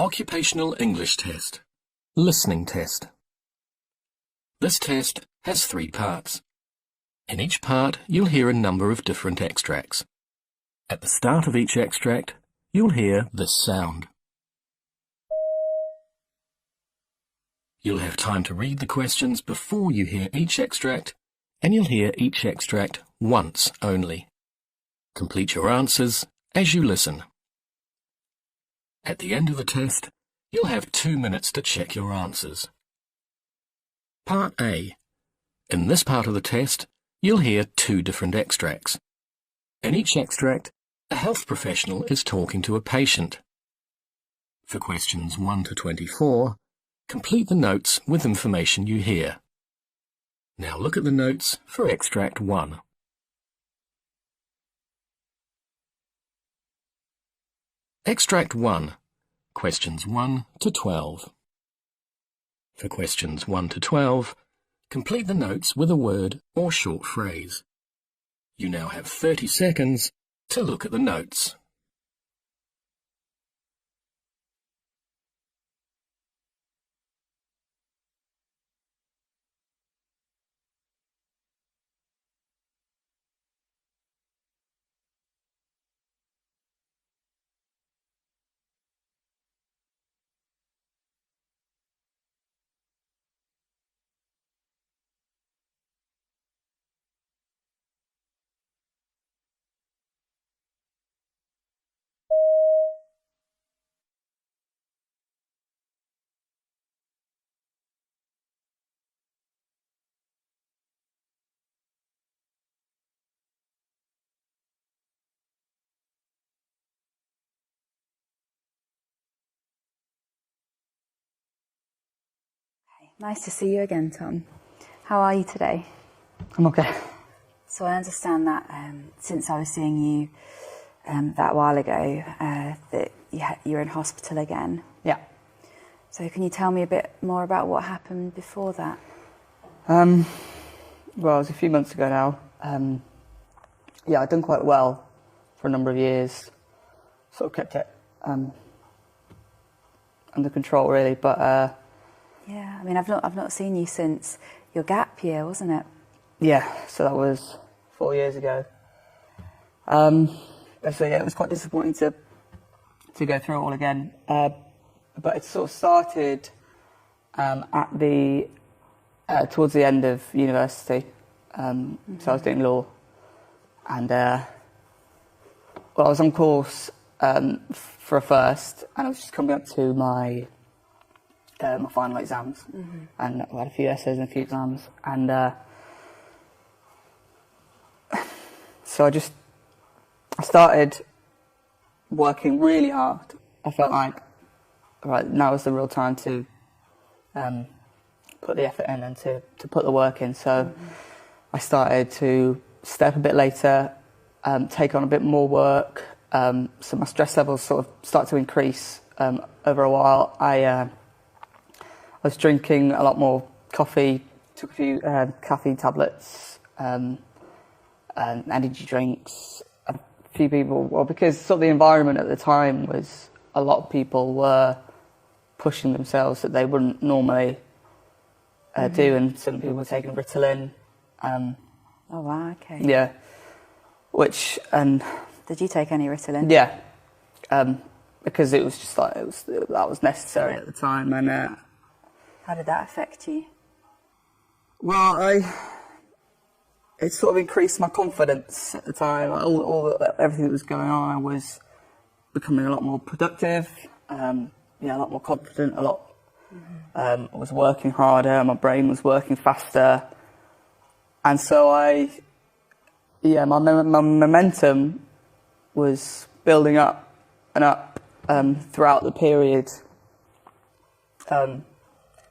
Occupational English Test. Listening Test. This test has 3 parts. In each part, you'll hear a number of different extracts. At the start of each extract, you'll hear this sound. You'll have time to read the questions before you hear each extract, and you'll hear each extract once only. Complete your answers as you listen. At the end of the test, you'll have 2 minutes to check your answers. Part A. In this part of the test, you'll hear 2 different extracts. In each extract, a health professional is talking to a patient. For questions 1 to 24, complete the notes with information you hear. Now look at the notes for extract 1. Extract 1. Questions 1 to 12. For questions 1 to 12, complete the notes with a word or short phrase. You now have 30 seconds to look at the notes. Nice to see you again, Tom. How are you today? I'm okay. So I understand that since I was seeing you that while ago, that you're in hospital again. Yeah. So can you tell me a bit more about what happened before that? Well, it was a few months ago now. Yeah, I'd done quite well for a number of years. Sort of kept it under control, really, but... Yeah, I mean, I've not seen you since your gap year, wasn't it? Yeah, so that was 4 years ago. So yeah, it was quite disappointing to go through it all again. But it sort of started at the towards the end of university. So I was doing law, and well, I was on course for a first, and I was just coming up to my final exams, and I had a few essays and a few exams, and so I started working really hard. I felt like, right, now is the real time to put the effort in and to put the work in. So I started to stay up a bit later, take on a bit more work, so my stress levels sort of start to increase over a while. I was drinking a lot more coffee, took a few caffeine tablets, and energy drinks. A few people, well, because sort of the environment at the time was a lot of people were pushing themselves that they wouldn't normally do, and some people were taking Ritalin. Oh wow, okay. Yeah, which and did you take any Ritalin? Yeah, because it was just like that was necessary at the time, and. How did that affect you? Well, it sort of increased my confidence at the time. Everything that was going on, I was becoming a lot more productive, a lot more confident, I was working harder, my brain was working faster. And so my momentum was building up and up throughout the period.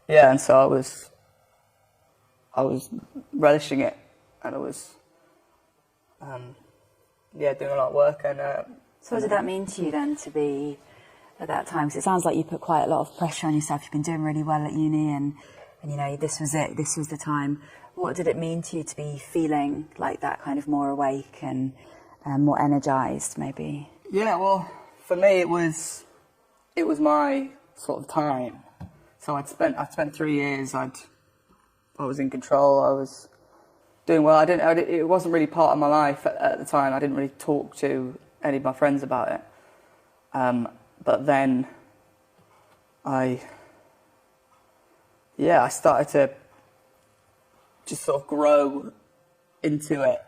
And so I was relishing it, and I was, doing a lot of work. And so, what did that mean to you then to be at that time? Because it sounds like you put quite a lot of pressure on yourself. You've been doing really well at uni, and this was it. This was the time. What did it mean to you to be feeling like that, kind of more awake and more energized, maybe? Yeah, well, for me, it was my sort of time. So I'd spent 3 years. I was in control. I was doing well. It wasn't really part of my life at the time. I didn't really talk to any of my friends about it. But then I started to just sort of grow into it.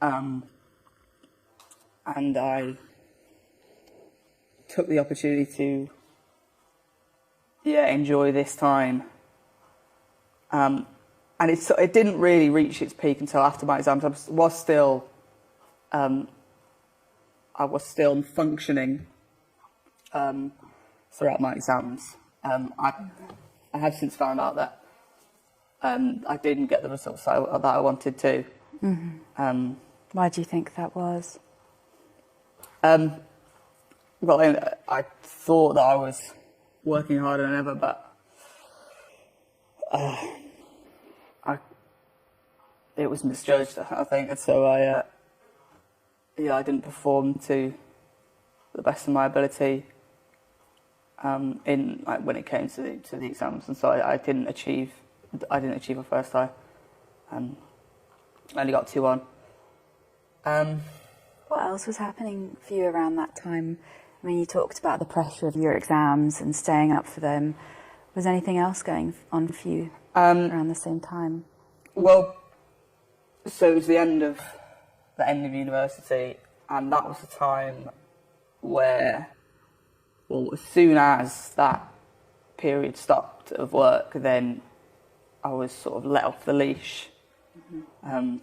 And I took the opportunity to enjoy this time. And it didn't really reach its peak until after my exams. I was still functioning throughout my exams. I have since found out that I didn't get the results that I wanted to. Mm-hmm. Why do you think that was? Well, I thought that I was working harder than ever, but it was misjudged, I think, and so I didn't perform to the best of my ability when it came to the exams, and so I didn't achieve a first try. I only got 2 on. What else was happening for you around that time? I mean, you talked about the pressure of your exams and staying up for them. Was anything else going on for you around the same time? Well, so it was the end of university, and that was the time where, well, as soon as that period stopped of work, then I was sort of let off the leash a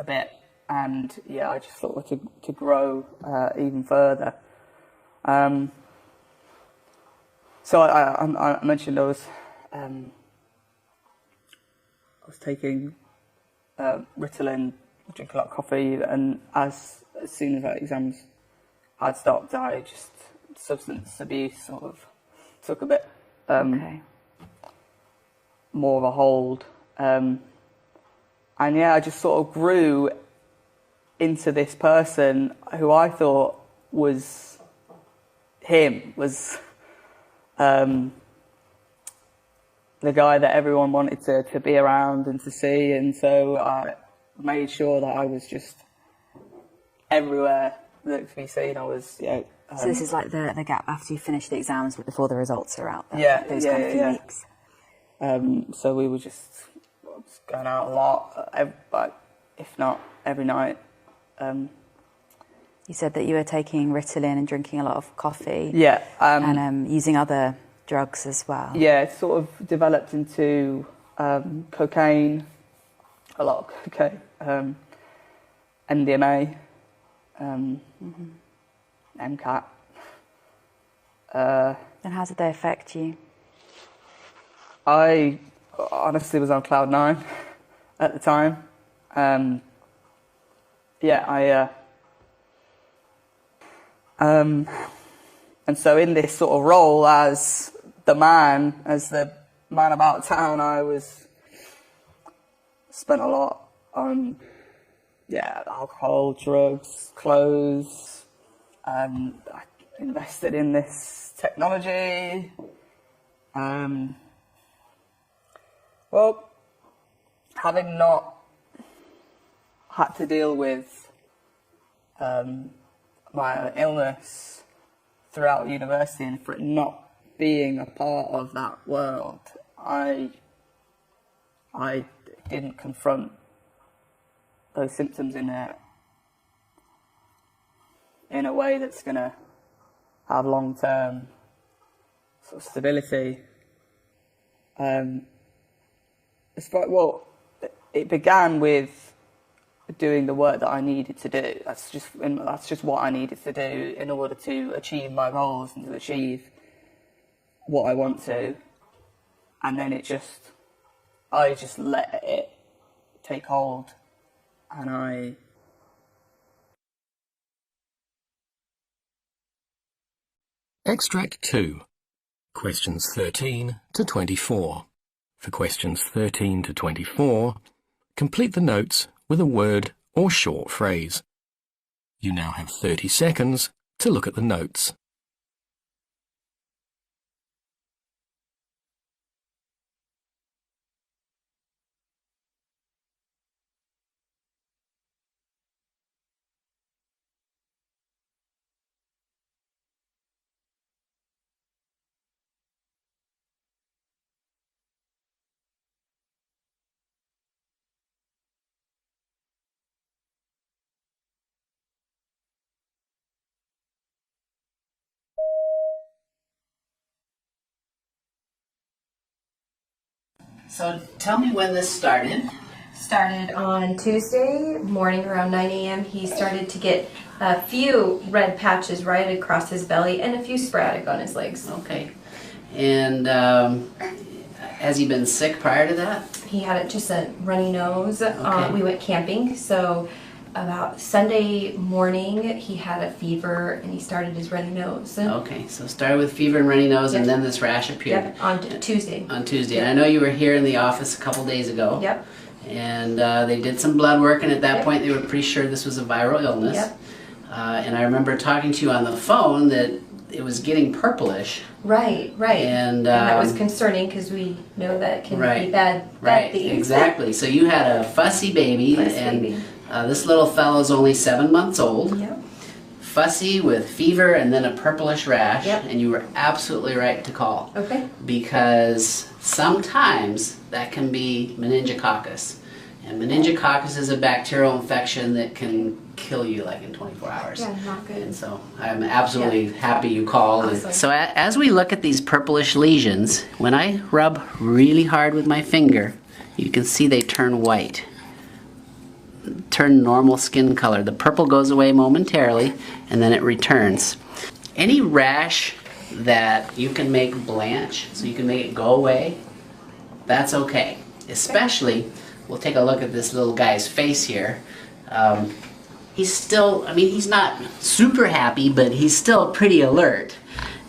bit, and I just thought to grow even further. So I mentioned I was taking Ritalin, drinking a lot of coffee, and as soon as the exams had stopped, substance abuse sort of took a bit more of a hold. And I just sort of grew into this person who I thought was the guy that everyone wanted to be around and to see, and so I made sure that I was just everywhere that could be seen. I was, so this is like the gap after you finish the exams but before the results are out. Those kind of few weeks. So we were just going out a lot, if not every night. You said that you were taking Ritalin and drinking a lot of coffee. And using other drugs as well. Yeah, it sort of developed into cocaine, a lot of cocaine, MDMA, MCAT. And how did they affect you? I honestly was on cloud 9 at the time. And so in this sort of role as the man about town, I spent a lot on alcohol, drugs, clothes, and I invested in this technology. Well, having not had to deal with my illness throughout university, and for it not being a part of that world, I didn't confront those symptoms in a way that's going to have long-term sort of stability. It began with doing the work that I needed to do. That's just what I needed to do in order to achieve my goals and to achieve what I want to. And then I just let it take hold, and Extract 2. Questions 13 to 24. For questions 13 to 24, complete the notes with a word or short phrase. You now have 30 seconds to look at the notes. So tell me when this started. Started on Tuesday morning around 9 a.m. He started to get a few red patches right across his belly and a few sporadic on his legs. Okay. And has he been sick prior to that? He had just a runny nose. Okay. We went camping, so about Sunday morning he had a fever and he started his runny nose. Okay, so started with fever and runny nose, Yep. and then this rash appeared. Yep, on Tuesday. On Tuesday. Yep. And I know you were here in the office a couple days ago. Yep. And they did some blood work, and at that Yep. point they were pretty sure this was a viral illness. Yep. And I remember talking to you on the phone that it was getting purplish. Right. And that was concerning because we know that can Right. be bad Right, things. exactly. So you had a fussy baby, Fussy and baby. This little fellow's only 7 months old. Yep. Fussy with fever and then a purplish rash, Yep. and you were absolutely right to call. Okay. Because sometimes that can be meningococcus. And meningococcus is a bacterial infection that can kill you like in 24 hours. Yeah, not good. And so I'm absolutely happy you called. Awesome. So as we look at these purplish lesions, when I rub really hard with my finger, you can see they turn white. Turn normal skin color. The purple goes away momentarily and then it returns. Any rash that you can make blanch, so you can make it go away, that's okay. Especially, we'll take a look at this little guy's face here. He's still, I mean, he's not super happy, but he's still pretty alert.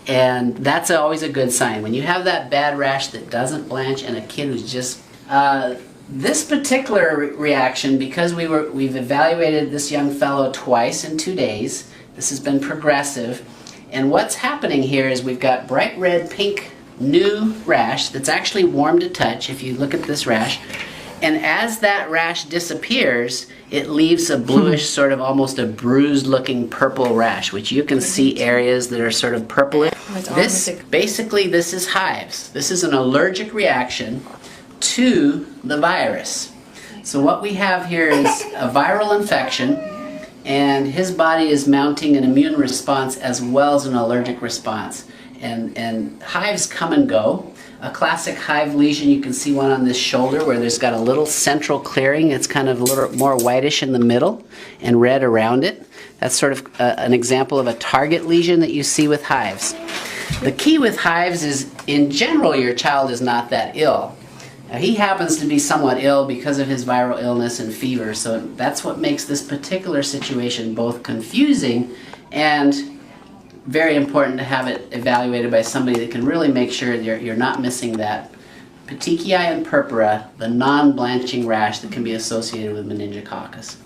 And that's always a good sign. When you have that bad rash that doesn't blanch and a kid who's just... this particular reaction, because we've evaluated this young fellow twice in 2 days, this has been progressive. And what's happening here is we've got bright red, pink, new rash that's actually warm to touch if you look at this rash. And as that rash disappears, it leaves a bluish, sort of almost a bruised looking purple rash, which you can see areas that are sort of purplish. Basically, this is hives. This is an allergic reaction to the virus. So what we have here is a viral infection, and his body is mounting an immune response as well as an allergic response. And hives come and go. A classic hive lesion, you can see one on this shoulder where there's got a little central clearing. It's kind of a little more whitish in the middle and red around it. That's sort of an example of a target lesion that you see with hives. The key with hives is, in general, your child is not that ill. Now, he happens to be somewhat ill because of his viral illness and fever, so that's what makes this particular situation both confusing and very important to have it evaluated by somebody that can really make sure you're not missing that petechiae and purpura, the non-blanching rash that can be associated with meningococcus.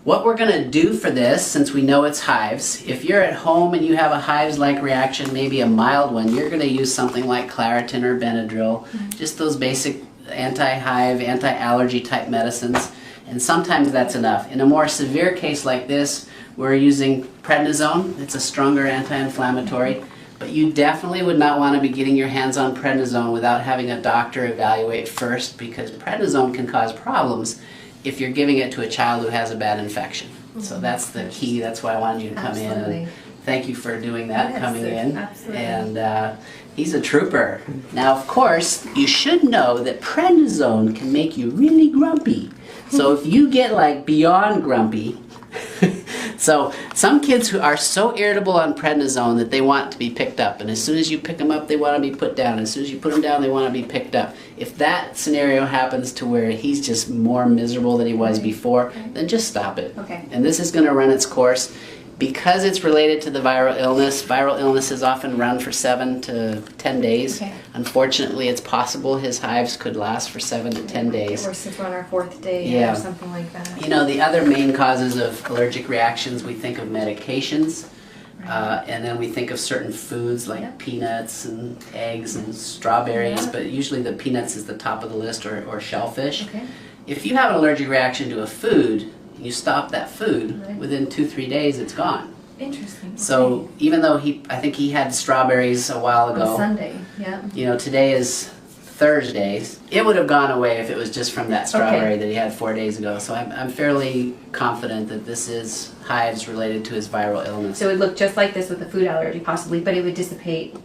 What we're going to do for this, since we know it's hives, if you're at home and you have a hives-like reaction, maybe a mild one, you're going to use something like Claritin or Benadryl, just those basic anti-hive, anti-allergy type medicines, and sometimes that's enough. In a more severe case like this, we're using prednisone. It's a stronger anti-inflammatory, but you definitely would not want to be getting your hands on prednisone without having a doctor evaluate first, because prednisone can cause problems if you're giving it to a child who has a bad infection. So that's the key. That's why I wanted you to come in. And thank you for doing that, coming in. Absolutely. And he's a trooper. Now, of course, you should know that prednisone can make you really grumpy. So if you get like beyond grumpy, so some kids who are so irritable on prednisone that they want to be picked up, and as soon as you pick them up they want to be put down, as soon as you put them down they want to be picked up. If that scenario happens to where he's just more miserable than he was before, then just stop it. Okay. And this is going to run its course. Because it's related to the viral illnesses often run for 7 to 10 days. Okay. Unfortunately, it's possible his hives could last for 7 to 10 days. Or since we're on our 4th day Yeah. or something like that. You know, the other main causes of allergic reactions, we think of medications, and then we think of certain foods like peanuts and eggs and strawberries, but usually the peanuts is the top of the list, or shellfish. Okay. If you have an allergic reaction to a food, you stop that food, within 2-3 days it's gone. Interesting. So even though I think he had strawberries a while ago. On Sunday, yeah. You know, today is Thursday. It would have gone away if it was just from that strawberry that he had 4 days ago. So I'm fairly confident that this is hives related to his viral illness. So it would look just like this with the food allergy possibly, but it would dissipate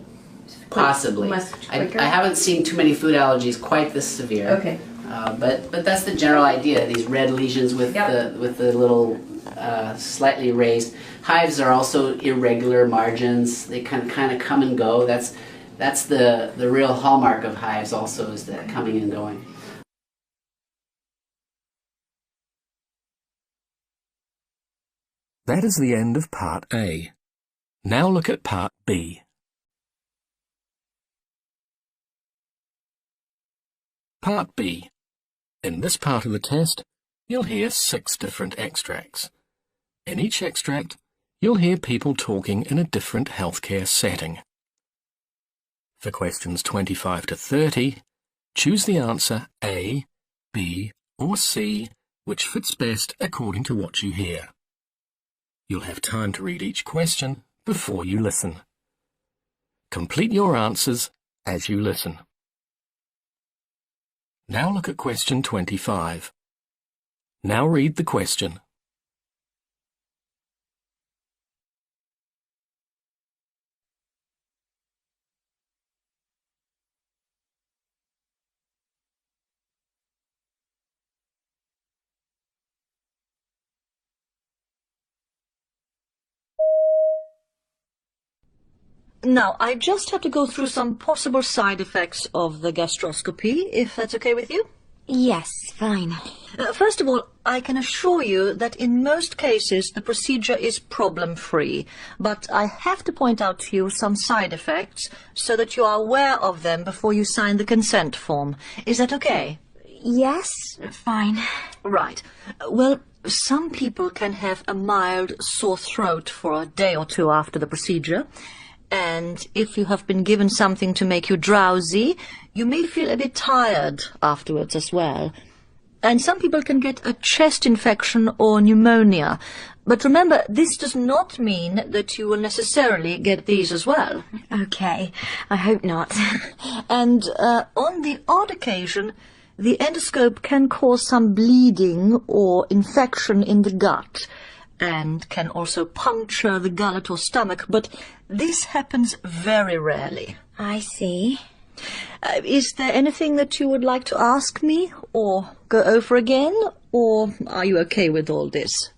Possibly. Much I quicker? haven't seen too many food allergies quite this severe. Okay. But that's the general idea. These red lesions with the little slightly raised hives are also irregular margins. They kind of come and go. That's the real hallmark of hives. Also, is that coming and going. That is the end of Part A. Now look at Part B. Part B. In this part of the test, you'll hear 6 different extracts. In each extract, you'll hear people talking in a different healthcare setting. For questions 25 to 30, choose the answer A, B, or C, which fits best according to what you hear. You'll have time to read each question before you listen. Complete your answers as you listen. Now look at question 25. Now read the question. Now, I just have to go through some possible side effects of the gastroscopy, if that's okay with you. Yes, fine. First of all, I can assure you that in most cases the procedure is problem-free, but I have to point out to you some side effects so that you are aware of them before you sign the consent form. Is that okay? Yes, fine. Right. Well, some people can have a mild sore throat for a day or two after the procedure. And if you have been given something to make you drowsy, you may feel a bit tired afterwards as well. And some people can get a chest infection or pneumonia. But remember, this does not mean that you will necessarily get these as well. Okay, I hope not. And on the odd occasion, the endoscope can cause some bleeding or infection in the gut, and can also puncture the gullet or stomach, but this happens very rarely. I see. Is there anything that you would like to ask me, or go over again, or are you okay with all this?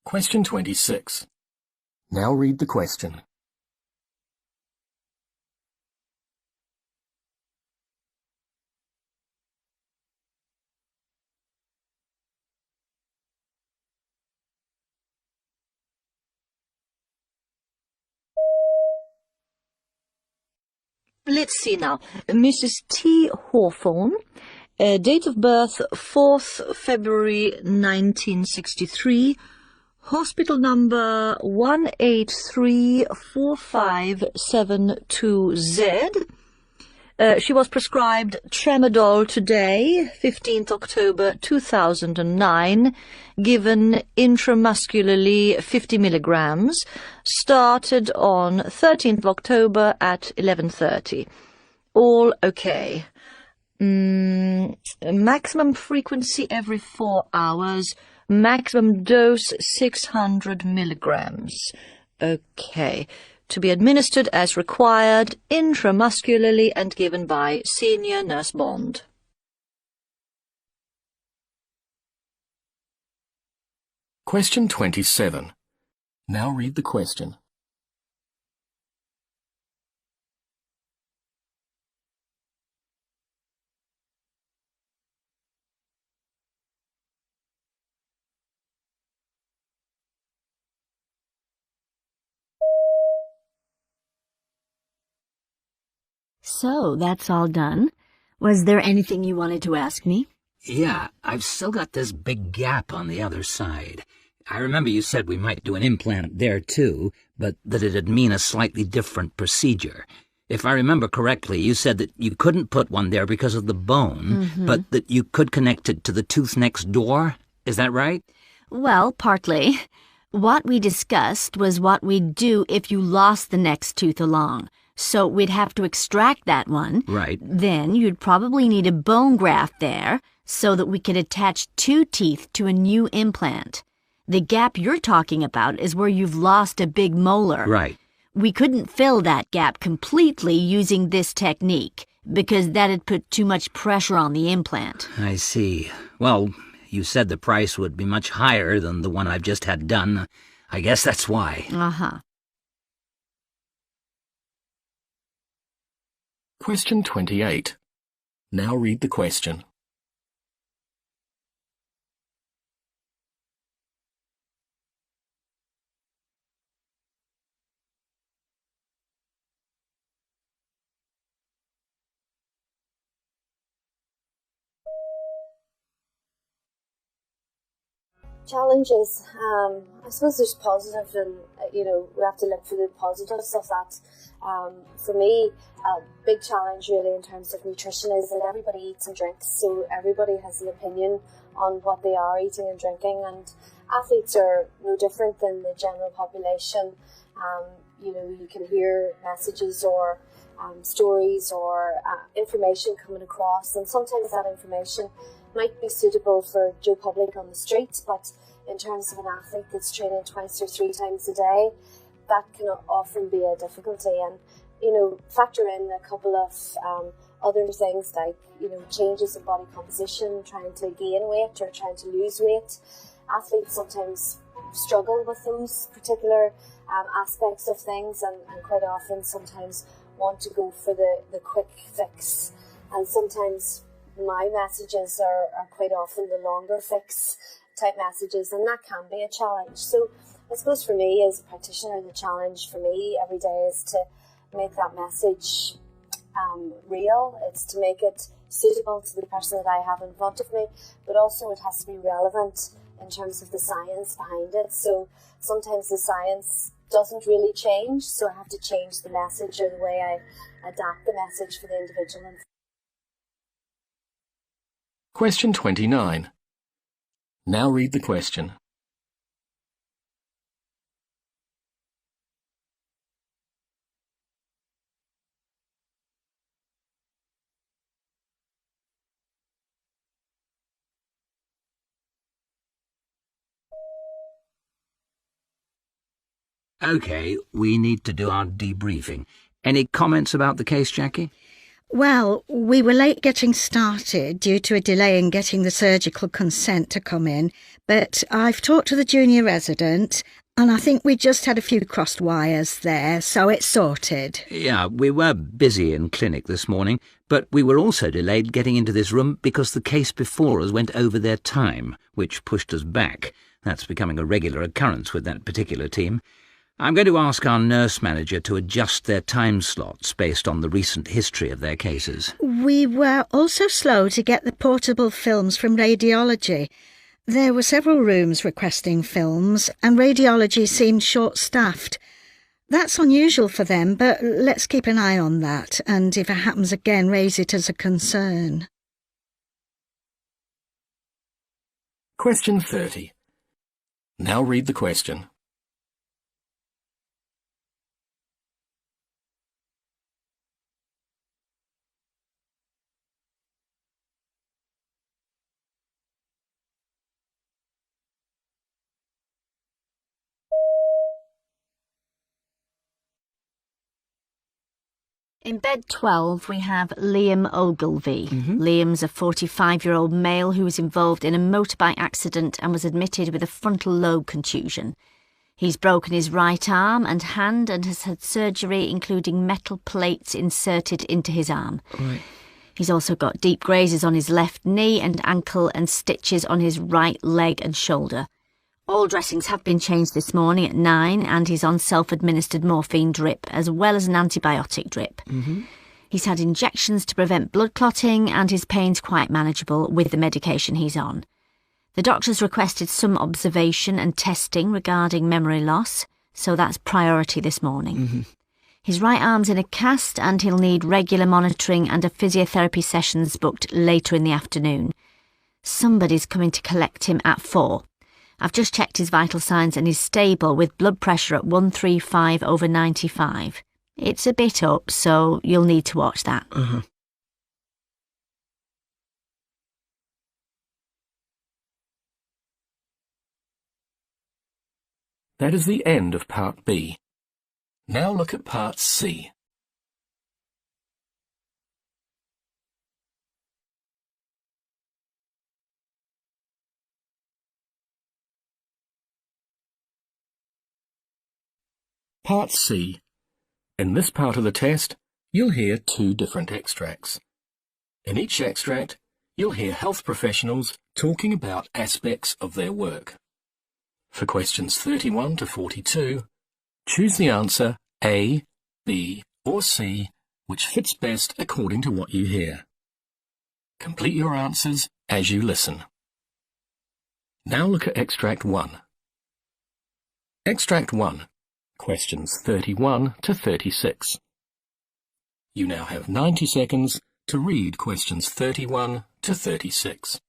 Question 26. Now read the question. Let's see now. Mrs. T. Hawthorne, date of birth 4th February 1963, hospital number 1834572Z. She was prescribed tramadol today, 15th October 2009, given intramuscularly 50 milligrams, started on 13th October at 11:30. All okay. Maximum frequency every 4 hours, maximum dose 600 milligrams. Okay. To be administered as required, intramuscularly and given by Senior Nurse Bond. Question 27. Now read the question. So, that's all done. Was there anything you wanted to ask me? Yeah, I've still got this big gap on the other side. I remember you said we might do an implant there too, but that it'd mean a slightly different procedure. If I remember correctly, you said that you couldn't put one there because of the bone, but that you could connect it to the tooth next door. Is that right? Well, partly. What we discussed was what we'd do if you lost the next tooth along. So we'd have to extract that one. Right. Then you'd probably need a bone graft there so that we could attach 2 teeth to a new implant. The gap you're talking about is where you've lost a big molar. Right. We couldn't fill that gap completely using this technique because that'd put too much pressure on the implant. I see. Well, you said the price would be much higher than the one I've just had done. I guess that's why. Uh-huh. Question 28. Now read the question. Challenges. I suppose there's positive, and we have to look for the positives of that. For me, a big challenge really in terms of nutrition is that everybody eats and drinks, so everybody has an opinion on what they are eating and drinking, and athletes are no different than the general population. You can hear messages or stories or information coming across, and sometimes that information might be suitable for Joe Public on the street, but in terms of an athlete that's training twice or three times a day, that can often be a difficulty. And factor in a couple of other things like changes in body composition, trying to gain weight or trying to lose weight. Athletes sometimes struggle with those particular aspects of things, and quite often sometimes want to go for the quick fix, and sometimes my messages are quite often the longer fix type messages, and that can be a challenge. So I suppose for me as a practitioner, the challenge for me every day is to make that message real. It's to make it suitable to the person that I have in front of me, but also it has to be relevant in terms of the science behind it. So sometimes the science doesn't really change, so I have to change the message or the way I adapt the message for the individual. Question 29. Now read the question. Okay, we need to do our debriefing. Any comments about the case, Jackie? Well, we were late getting started due to a delay in getting the surgical consent to come in, but I've talked to the junior resident, and I think we just had a few crossed wires there, so it's sorted. Yeah, we were busy in clinic this morning, but we were also delayed getting into this room because the case before us went over their time, which pushed us back. That's becoming a regular occurrence with that particular team. I'm going to ask our nurse manager to adjust their time slots based on the recent history of their cases. We were also slow to get the portable films from radiology. There were several rooms requesting films, and radiology seemed short-staffed. That's unusual for them, but let's keep an eye on that, and if it happens again, raise it as a concern. Question 30. Now read the question. In bed 12, we have Liam Ogilvie. Liam's a 45-year-old male who was involved in a motorbike accident and was admitted with a frontal lobe contusion. He's broken his right arm and hand and has had surgery, including metal plates inserted into his arm. Right. He's also got deep grazes on his left knee and ankle and stitches on his right leg and shoulder. All dressings have been changed this morning at 9, and he's on self-administered morphine drip as well as an antibiotic drip. He's had injections to prevent blood clotting, and his pain's quite manageable with the medication he's on. The doctors requested some observation and testing regarding memory loss, so that's priority this morning. His right arm's in a cast, and he'll need regular monitoring and a physiotherapy sessions booked later in the afternoon. Somebody's coming to collect him at 4. I've just checked his vital signs and he's stable with blood pressure at 135/95. It's a bit up, so you'll need to watch that. That is the end of Part B. Now look at Part C. Part C. In this part of the test, you'll hear 2 different extracts. In each extract, you'll hear health professionals talking about aspects of their work. For questions 31 to 42, choose the answer A, B, or C, which fits best according to what you hear. Complete your answers as you listen. Now look at Extract 1. Extract 1. Questions 31 to 36. You now have 90 seconds to read questions 31 to 36.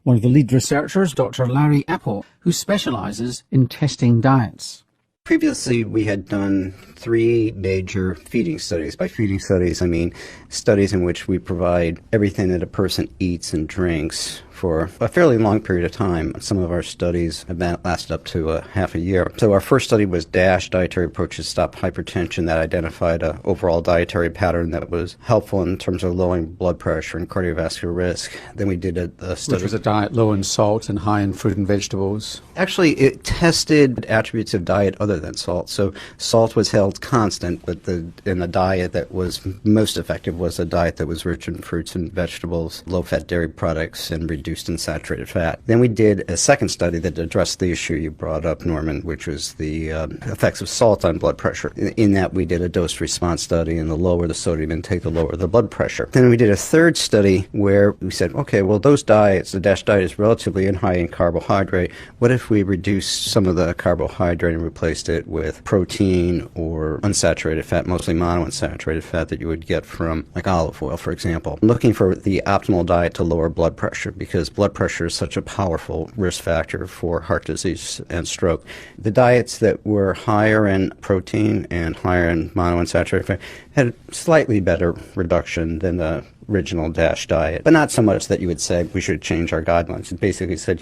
One of the lead researchers, Dr. Larry Apple, who specialises in testing diets. Previously, we had done 3 major feeding studies. By feeding studies, I mean studies in which we provide everything that a person eats and drinks for a fairly long period of time. Some of our studies have lasted up to half a year. So our first study was DASH, Dietary Approaches to Stop Hypertension, that identified an overall dietary pattern that was helpful in terms of lowering blood pressure and cardiovascular risk. Then we did a study. Which was a diet low in salt and high in fruit and vegetables. Actually, it tested attributes of diet other than salt. So salt was held constant, but in the diet that was most effective was a diet that was rich in fruits and vegetables, low-fat dairy products, and reduced in saturated fat. Then we did a second study that addressed the issue you brought up, Norman, which was the effects of salt on blood pressure. In that, we did a dose-response study, and the lower the sodium intake, the lower the blood pressure. Then we did a third study where we said, okay, well, those diets, the DASH diet is relatively high in carbohydrate. What if we reduced some of the carbohydrate and replaced it with protein or unsaturated fat, mostly monounsaturated fat that you would get from like olive oil, for example? Looking for the optimal diet to lower blood pressure, because blood pressure is such a powerful risk factor for heart disease and stroke. The diets that were higher in protein and higher in monounsaturated fat had slightly better reduction than the original DASH diet, but not so much that you would say we should change our guidelines. It basically said,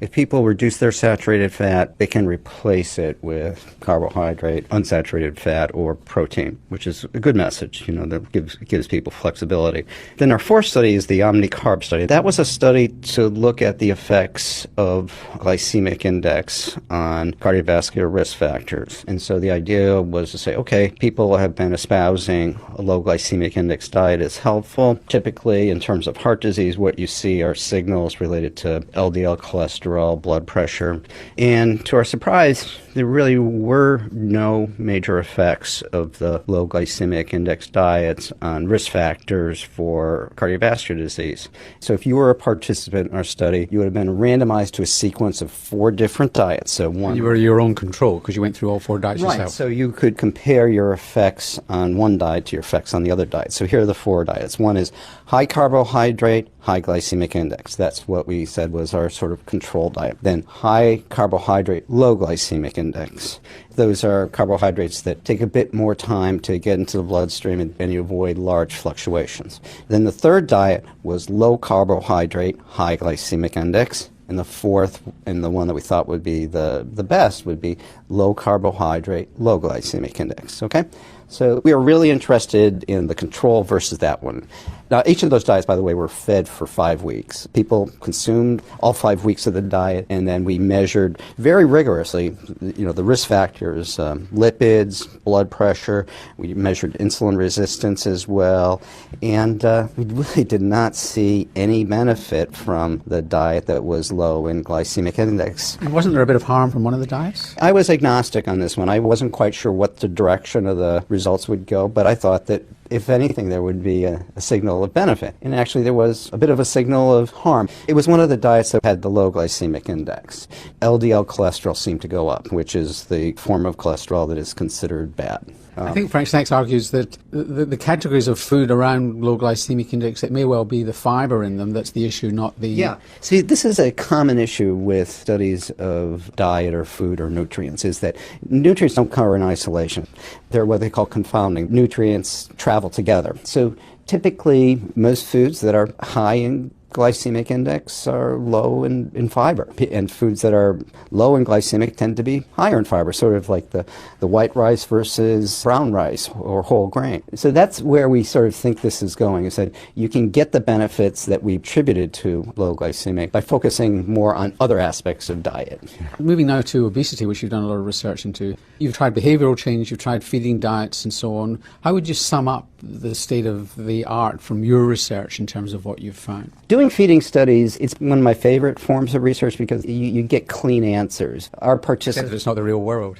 if people reduce their saturated fat, they can replace it with carbohydrate, unsaturated fat, or protein, which is a good message, that gives people flexibility. Then our fourth study is the Omni-Carb Study. That was a study to look at the effects of glycemic index on cardiovascular risk factors. And so the idea was to say, okay, people have been espousing a low glycemic index diet is helpful. Typically, in terms of heart disease, what you see are signals related to LDL cholesterol, blood pressure. And to our surprise, there really were no major effects of the low glycemic index diets on risk factors for cardiovascular disease. So if you were a participant in our study, you would have been randomized to a sequence of 4 different diets. So one, and you were your own control because you went through all 4 diets right, yourself. So you could compare your effects on one diet to your effects on the other diet. So here are the 4 diets. One is high carbohydrate, high glycemic index. That's what we said was our sort of control diet. Then high carbohydrate, low glycemic index. Those are carbohydrates that take a bit more time to get into the bloodstream and you avoid large fluctuations. Then the third diet was low carbohydrate, high glycemic index. And the fourth, and the one that we thought would be the best, would be low carbohydrate, low glycemic index. Okay? So we are really interested in the control versus that one. Now, each of those diets, by the way, were fed for 5 weeks. People consumed all 5 weeks of the diet, and then we measured very rigorously, the risk factors, lipids, blood pressure. We measured insulin resistance as well, and we really did not see any benefit from the diet that was low in glycemic index. And wasn't there a bit of harm from one of the diets? I was agnostic on this one. I wasn't quite sure what the direction of the results would go, but I thought that if anything, there would be a signal of benefit. And actually, there was a bit of a signal of harm. It was one of the diets that had the low glycemic index. LDL cholesterol seemed to go up, which is the form of cholesterol that is considered bad. I think Frank Sachs argues that the categories of food around low glycemic index, it may well be the fibre in them that's the issue, not the... Yeah. See, this is a common issue with studies of diet or food or nutrients, is that nutrients don't cover in isolation. They're what they call confounding. Nutrients travel together. So typically, most foods that are high in glycemic index are low in fiber, and foods that are low in glycemic tend to be higher in fiber, sort of like the white rice versus brown rice or whole grain. So that's where we sort of think this is going, is that you can get the benefits that we attributed to low glycemic by focusing more on other aspects of diet. Moving now to obesity, which you've done a lot of research into. You've tried behavioural change, you've tried feeding diets and so on. How would you sum up the state of the art from your research in terms of what you've found? Doing feeding studies, it's one of my favorite forms of research because you get clean answers. Our participants... It's not the real world.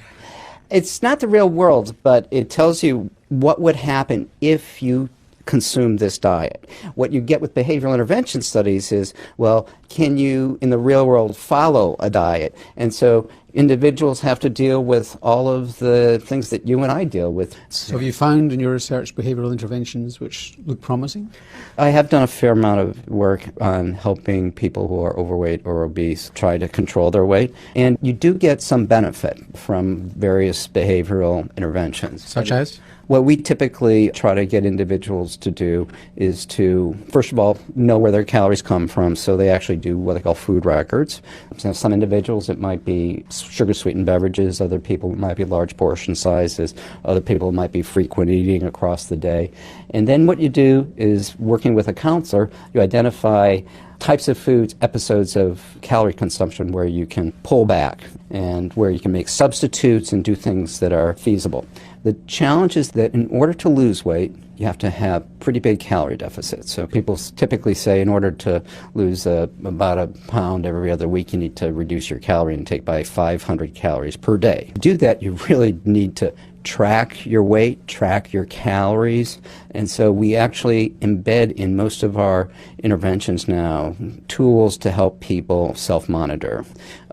It's not the real world, but it tells you what would happen if you consume this diet. What you get with behavioral intervention studies is, well, can you, in the real world, follow a diet? And so individuals have to deal with all of the things that you and I deal with. So have you found in your research behavioural interventions which look promising? I have done a fair amount of work on helping people who are overweight or obese try to control their weight. And you do get some benefit from various behavioral interventions. Such as? What we typically try to get individuals to do is to, first of all, know where their calories come from, so they actually do what they call food records. So some individuals, it might be sugar-sweetened beverages, other people it might be large portion sizes, other people it might be frequent eating across the day. And then what you do is, working with a counselor, you identify types of foods, episodes of calorie consumption where you can pull back and where you can make substitutes and do things that are feasible. The challenge is that in order to lose weight, you have to have pretty big calorie deficits. So people typically say in order to lose about a pound every other week, you need to reduce your calorie intake by 500 calories per day. To do that, you really need to track your weight, track your calories, and so we actually embed in most of our interventions now tools to help people self-monitor.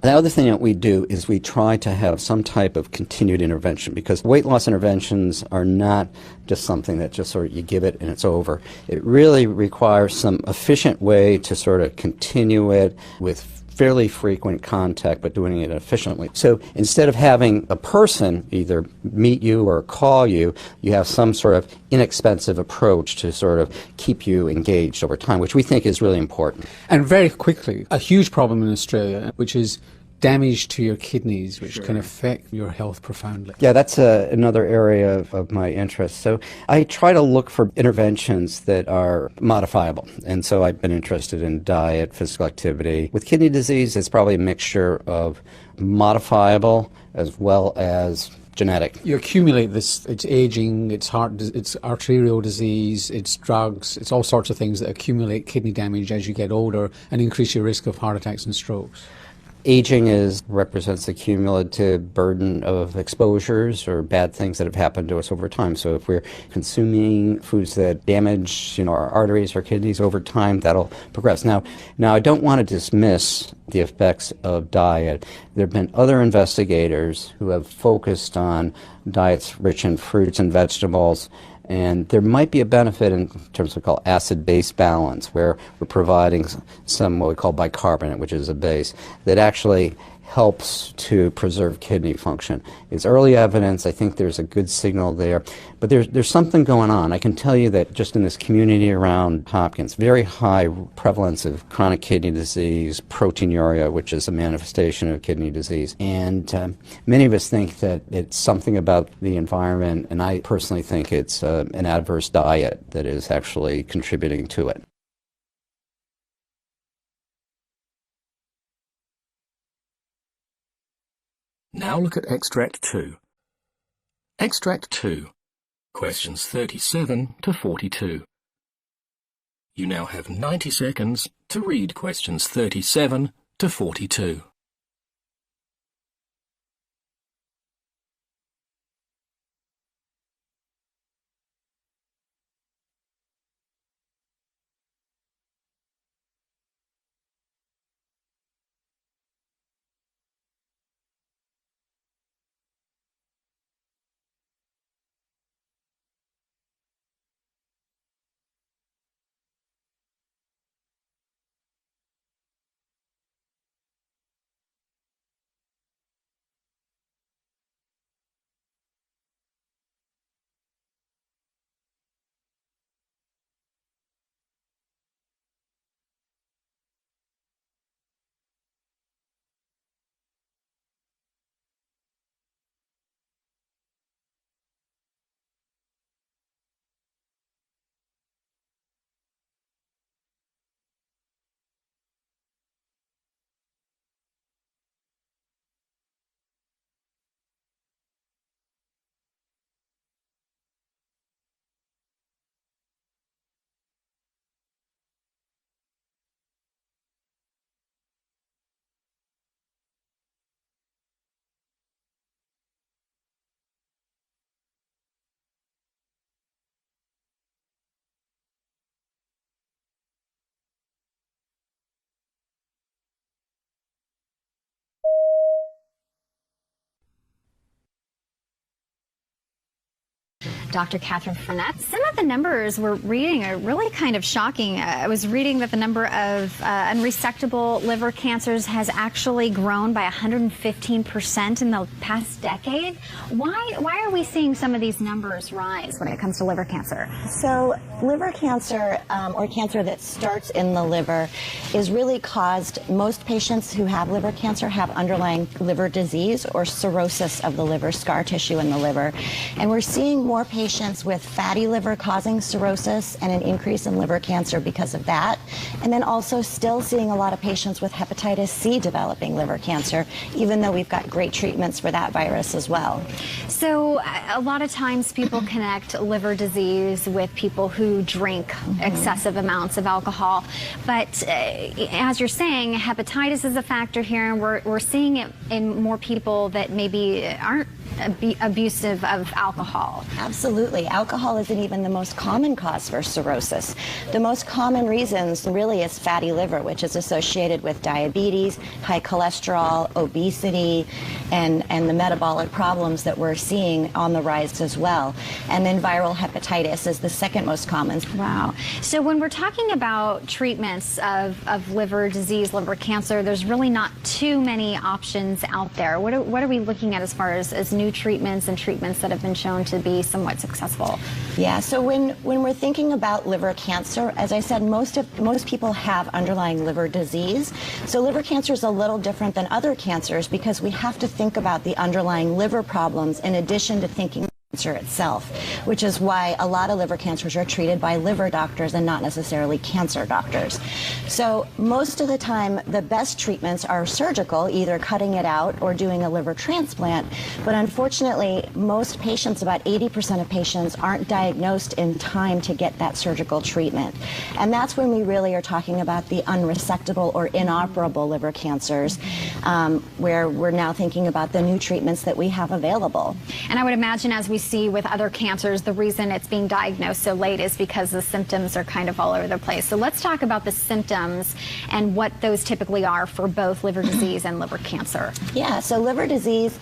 The other thing that we do is we try to have some type of continued intervention, because weight loss interventions are not just something that just sort of you give it and it's over. It really requires some efficient way to sort of continue it with fairly frequent contact, but doing it efficiently. So instead of having a person either meet you or call you, you have some sort of inexpensive approach to sort of keep you engaged over time, which we think is really important. And very quickly, a huge problem in Australia, which is damage to your kidneys, which can affect your health profoundly. Yeah, that's another area of my interest. So I try to look for interventions that are modifiable. And so I've been interested in diet, physical activity. With kidney disease, it's probably a mixture of modifiable as well as genetic. You accumulate this, it's aging, it's heart, it's arterial disease, it's drugs, it's all sorts of things that accumulate kidney damage as you get older and increase your risk of heart attacks and strokes. Aging represents the cumulative burden of exposures or bad things that have happened to us over time. So if we're consuming foods that damage, our arteries or kidneys over time, that'll progress. Now I don't want to dismiss the effects of diet. There have been other investigators who have focused on diets rich in fruits and vegetables And there might be a benefit in terms of what we call acid-base balance, where we're providing some what we call bicarbonate, which is a base, that actually helps to preserve kidney function. It's early evidence. I think there's a good signal there. But there's something going on. I can tell you that just in this community around Hopkins, very high prevalence of chronic kidney disease, proteinuria, which is a manifestation of kidney disease. And many of us think that it's something about the environment, and I personally think it's an adverse diet that is actually contributing to it. Now look at Extract 2. Extract 2, questions 37 to 42. You now have 90 seconds to read questions 37 to 42. Dr. Catherine Fournette. Some of the numbers we're reading are really kind of shocking. I was reading that the number of unresectable liver cancers has actually grown by 115% in the past decade. Why are we seeing some of these numbers rise when it comes to liver cancer? So liver cancer, or cancer that starts in the liver, is really caused, most patients who have liver cancer have underlying liver disease or cirrhosis of the liver, scar tissue in the liver. And we're seeing more patients with fatty liver causing cirrhosis and an increase in liver cancer because of that. And then also still seeing a lot of patients with hepatitis C developing liver cancer, even though we've got great treatments for that virus as well. So a lot of times people connect liver disease with people who drink excessive amounts of alcohol. But as you're saying, hepatitis is a factor here, and we're seeing it in more people that maybe aren't abusive of alcohol. Absolutely. Alcohol isn't even the most common cause for cirrhosis. The most common reasons really is fatty liver, which is associated with diabetes, high cholesterol, obesity, and the metabolic problems that we're seeing on the rise as well. And then viral hepatitis is the second most common. Wow. So when we're talking about treatments of liver disease, liver cancer, there's really not too many options out there. What are we looking at as far as new treatments and treatments that have been shown to be somewhat successful? Yeah, so when we're thinking about liver cancer, as I said, most people have underlying liver disease. So liver cancer is a little different than other cancers because we have to think about the underlying liver problems in addition to thinking cancer itself, which is why a lot of liver cancers are treated by liver doctors and not necessarily cancer doctors. So most of the time, the best treatments are surgical, either cutting it out or doing a liver transplant. But unfortunately, most patients, about 80% of patients, aren't diagnosed in time to get that surgical treatment. And that's when we really are talking about the unresectable or inoperable liver cancers, where we're now thinking about the new treatments that we have available. And I would imagine as we see with other cancers, the reason it's being diagnosed so late is because the symptoms are kind of all over the place. So let's talk about the symptoms and what those typically are for both liver disease and liver cancer. Yeah, so liver disease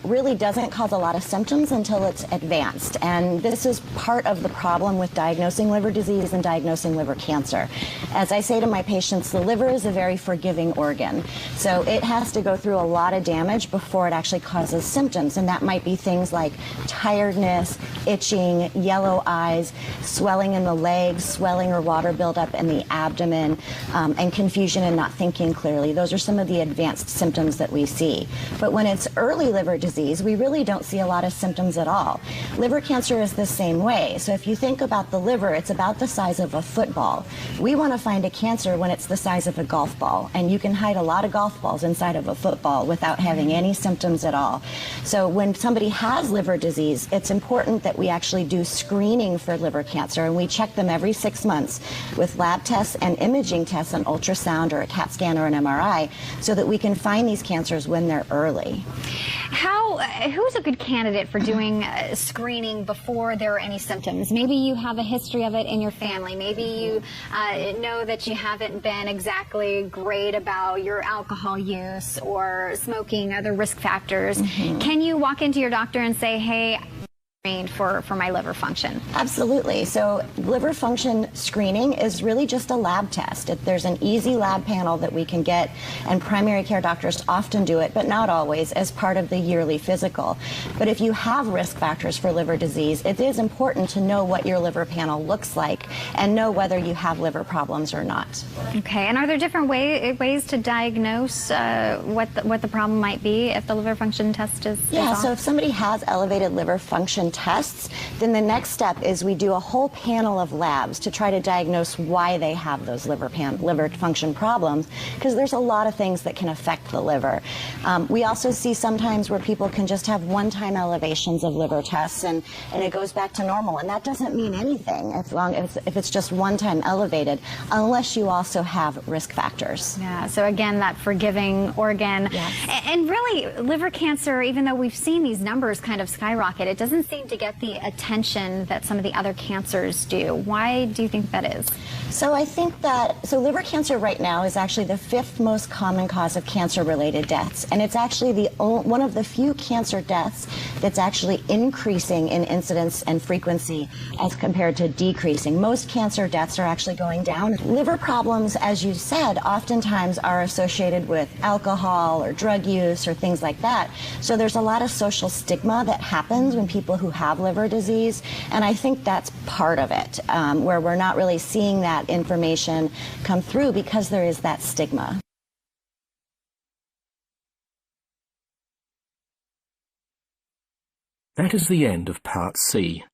really doesn't cause a lot of symptoms until it's advanced. And this is part of the problem with diagnosing liver disease and diagnosing liver cancer. As I say to my patients, the liver is a very forgiving organ. So it has to go through a lot of damage before it actually causes symptoms. And that might be things like tiredness, itching, yellow eyes, swelling in the legs, swelling or water buildup in the abdomen, and confusion and not thinking clearly. Those are some of the advanced symptoms that we see. But when it's early liver disease, we really don't see a lot of symptoms at all. Liver cancer is the same way. So if you think about the liver, it's about the size of a football. We want to find a cancer when it's the size of a golf ball, and you can hide a lot of golf balls inside of a football without having any symptoms at all. So when somebody has liver disease, it's important that we actually do screening for liver cancer, and we check them every 6 months with lab tests and imaging tests, an ultrasound or a CAT scan or an MRI, so that we can find these cancers when they're early. Who's a good candidate for doing screening before there are any symptoms? Maybe you have a history of it in your family. Maybe you know that you haven't been exactly great about your alcohol use or smoking, other risk factors. Can you walk into your doctor and say, hey, for my liver function? Absolutely. So liver function screening is really just a lab test. There's an easy lab panel that we can get, and primary care doctors often do it, but not always, as part of the yearly physical. But if you have risk factors for liver disease, it is important to know what your liver panel looks like and know whether you have liver problems or not. Okay, and are there different ways to diagnose what the problem might be if the liver function test is off? So if somebody has elevated liver function tests, then the next step is we do a whole panel of labs to try to diagnose why they have those liver function problems, because there's a lot of things that can affect the liver. We also see sometimes where people can just have one-time elevations of liver tests and it goes back to normal, and that doesn't mean anything if it's just one-time elevated, unless you also have risk factors. Yeah, so again, that forgiving organ. Yes. And really, liver cancer, even though we've seen these numbers kind of skyrocket, it doesn't seem to get the attention that some of the other cancers do. Why do you think that is? So I think that, liver cancer right now is actually the 5th most common cause of cancer-related deaths. And it's actually one of the few cancer deaths that's actually increasing in incidence and frequency as compared to decreasing. Most cancer deaths are actually going down. Liver problems, as you said, oftentimes are associated with alcohol or drug use or things like that. So there's a lot of social stigma that happens when people who have liver disease, and I think that's part of it, where we're not really seeing that information come through because there is that stigma. That is the end of Part C.